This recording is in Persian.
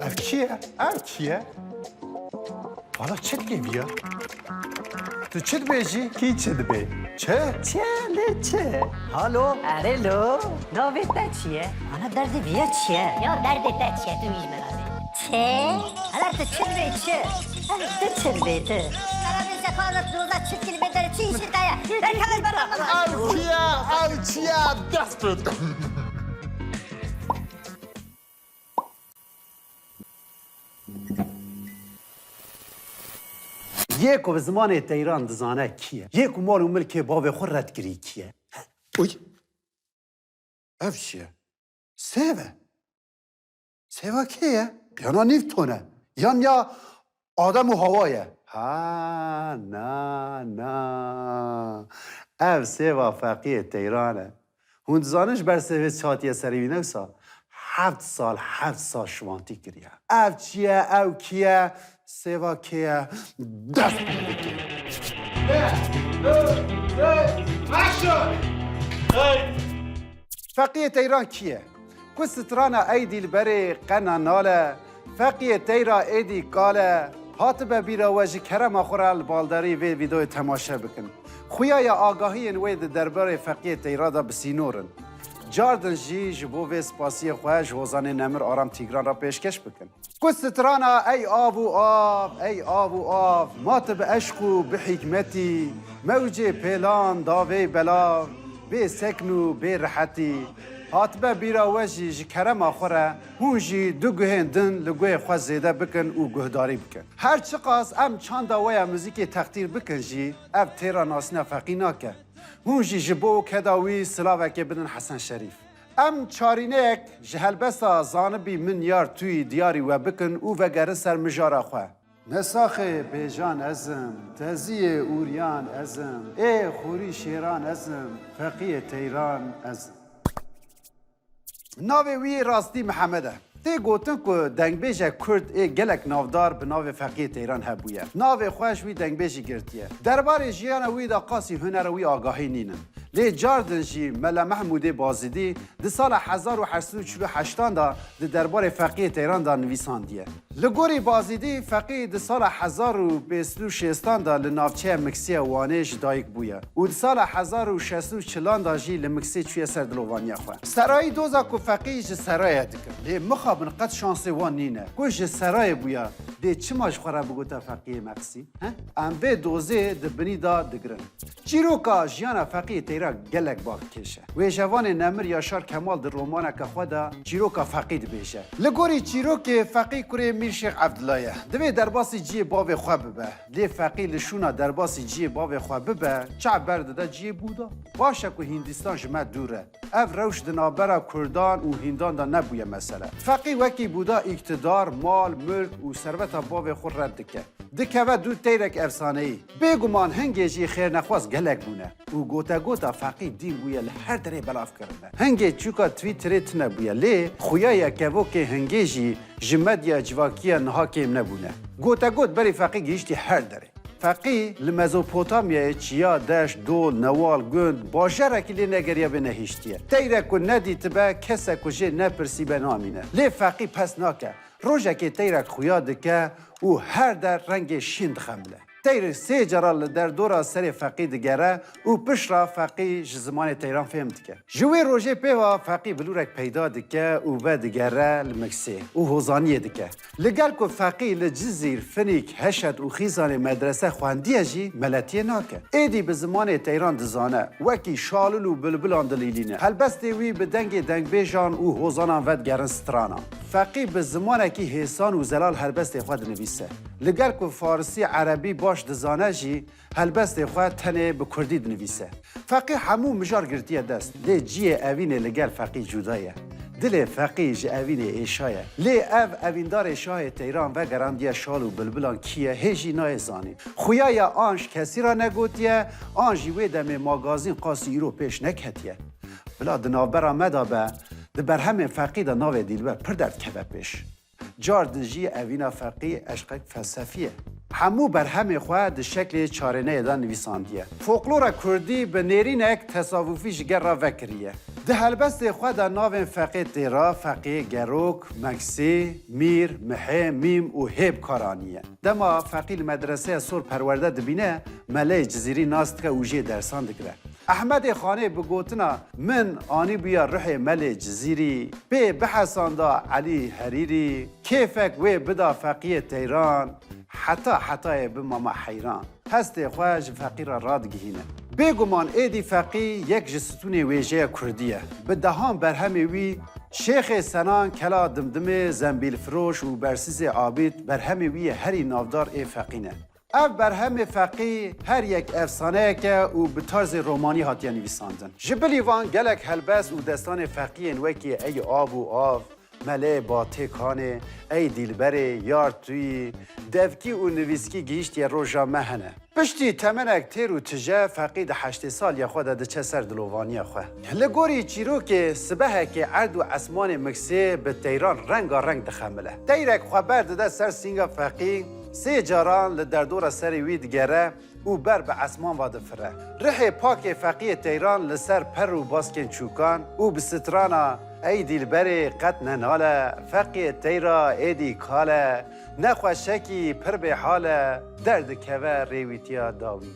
اف کیه؟ اف کیه؟ حالا چه بیا؟ تو چه بیجی؟ کی چه بی؟ چه؟ چه؟ هالو؟ اره لو ناویت چیه؟ انا درد بیا چیه؟ یا درد چیه تو میش برادر چه؟ هلا تو چه بی چه؟ تو چه بی تو؟ انا bir sefer روزا چه کلمه چی چی تایا؟ Ben kadar bana. Alçıya desperate. یک و زمان تیران دزانه کیه؟ یک و مال و ملک باوی خود رد گری کیه؟ اوی اف چیه؟ سیوه کیه؟ یانا نیفتونه یا آدم و هوایه ها نه اف سیوه فقیه تیرانه هون دزانش بر سیوه چاتیه سریوی نوسا 7 سال شوانتی کریه اف چیه او کیه سیوا کیه دست بکیه فقیه تیران کیه؟ کو سترانا ایدی البری قنا ناله فقیه تیرا ایدی کاله هاتبه بیرا وجه کرم آخوره البالداری وی ویدیو تماشا بکن خویای آگاهی انوید درباره فقیه تیرا دا بسینورن جاردن جی جبو وی سپاسی خواه جوزان نمر آرام تیگران را پیشکش بکن کسترانا ای آب و آب مات به عشق و به حکمتی موج پیلان داوی بلا به سکنو به رحتی هاتبه بیرا وجی جی کرم آخوره هون جی دو گوهن دن لگوه خواه زیده بکن و گهداری بکن هر چقاس ام چند ویا موزیک تختیر بکن جی اب تیرا ناسنا فقی ناکه هون جی جبو کداوی سلاوه که بدن حسن شریف ام چارینک جهلبسا زانبی من یار توی دیاری و بکن او وگره سر مجارا خواه نساخ بیجان ازم تزی اوریان ازم ای خوری شیران ازم فقیه تیران ازم ناوی وی راستی محمده تی گوتن که دنگبیج کرد ای گلک نافدار به ناو فقیه تیران هبویه ناو خوش وی دنگبیجی گرتیه درباره جیان وی دا قاسی هنر وی آگاهی نینن لی جاردن جی ملا محمود بازدی ده سال 1848 دا ده درباره فقیه تیران دا نویساندیه لگوری بازدی فقیه ده سال 1266 دا لناوچه مکسی وانش دایک بویه و ده سال 1640 دا جی لمکسی چوی سر دلوانیا خواه سرای دوزا که فقیه جی سرای دکن لی مخابن قد شانس وان نینه کش سرای بویا ده چماش خوره بگوتا فقیه مکسی ام به دوزه ده بنی دا دگرن چیروکا جیانا فقیه تیران گلک باق کشه و جوان نمر یاشار کمال در رومانه که خدا چیروکا فقید بیشه لگوری چیروک فقی کره میر شیخ عبدالله دوی درباسی جی باو خواه ببه لی فقی لشونا درباسی جی باو خواه ببه چه برده ده جی بودا باشه که هندستان جمع دوره اف روش دنابرا کردان و هندان دا نبویه مسئله فقی وکی بودا اقتدار مال ملک و ثروت باو خود رد دکه و دو تیرک افسانه ای بگمان هنگی جی خیر نخواست گلک بونه و گوتا فقی دین بویه هر دره بلاف کرده هنگی چوکا تویترت نبویه لی خویای کهو که هنگی جی جمد یا جواکیه نها کم نبونه گوت بری فقی گیشتی هر دره فقی لمزوپوتامیا چیا دشت دول نوال گند باجره که لی نگریه به نهیشتیه تیره که ندی تبه کسه که جه نپرسی به نامینه لی فقی پس ناکه روژه که تیرک خویا دکه او هر در رنگ شین خمله تیر 3 جرال در دورا سر فقی دگره او پشرا فقی زمان تیران فهمد که جوی روژه پیوا فقی بلورک پیدا دکه او و دگره لمکسی او هوزانیه دکه لگل که فقی لجزیر فنیک هشت او خیزان مدرسه خواندیه جی ملتیه ناکه ایدی به زمان تیران دزانه وکی شالل و بلبلان دلیلینه هلبستی وی به دنگ بیجان او هوزانان ود گرن سترانا فقی به زمانه که حسان و زلال هلبستی خود نویسه لگل که فارسی عربی باش دزانه جی هلبستی خود تنه به کردی نویسه فقی همو مجار گرتیه دست لی جی اوین لگل فقی جدایه دل فقی جی اوین ایشایه لی اویندار ایشای تیران و گراندیه شال و بلبلان کیه هیجی نای زانی خویای آنش کسی را نگوتیه آنجی وی دم ماگازین قاسی ایرو پیش نکتیه بلا دنابرا مدابه دبر همه فقی دا ناوه دیلبر پر درد کبه پیش جاردن جی اوینا فقی عشق فلسفیه همو بر همه خواه ده شکل چارنه دان نویساندیه فولکلور کردی به نیرینک تصوفی جگر را وکریه ده هلبست خود ناوین فقی تیرا، فقی گروک، مکسی، میر، محه، میم و هیب کارانیه. دما فقی المدرسه سور پرورده دبینه ملی جزیری ناست که اوجه درسان دکره. احمد خانه بگوتنا من آنی بیا روح ملی جزیری به بحثان دا علی حریری کیفک و بدا فقی تیران حتی بماما حیران هست خواهج فقیر راد گهینه. بگمان ایدی فقی یک جستون ویژه کردیه. به دهان برهمی وی شیخ سنان کلا دمدم زنبیل فروش و برسیز عابد برهمی وی هری نافدار ای فقینه. اف برهم فقی هر یک افسانه که او به طرز رومانی هاتیه نویساندن. جبلی وان گلک هلبس و دستان فقی وکی ای آب و آب مله با تکانه ای دیلبره یار توی دفکی و نویسکی گیشت یا روژا مهنه. پشتی تمنک تیر و تجه فقید 8 سال یا خود ده چه سر دلوانی خواه. لگوری چیرو که سبه که عرض و اسمان مکسی به تیران رنگ دخمله. تیرک خبر ده سر سینگا فقی 3 جاران لدردور سر وید گره او بر به اسمان واده فره. رح پاک فقی تیران لسر پر و باسکن چوکان او به سترانا ای دیلبری قد نناله فقی تیرا ایدی کاله نخوشکی پر به حاله درد که ریویتیا داوی.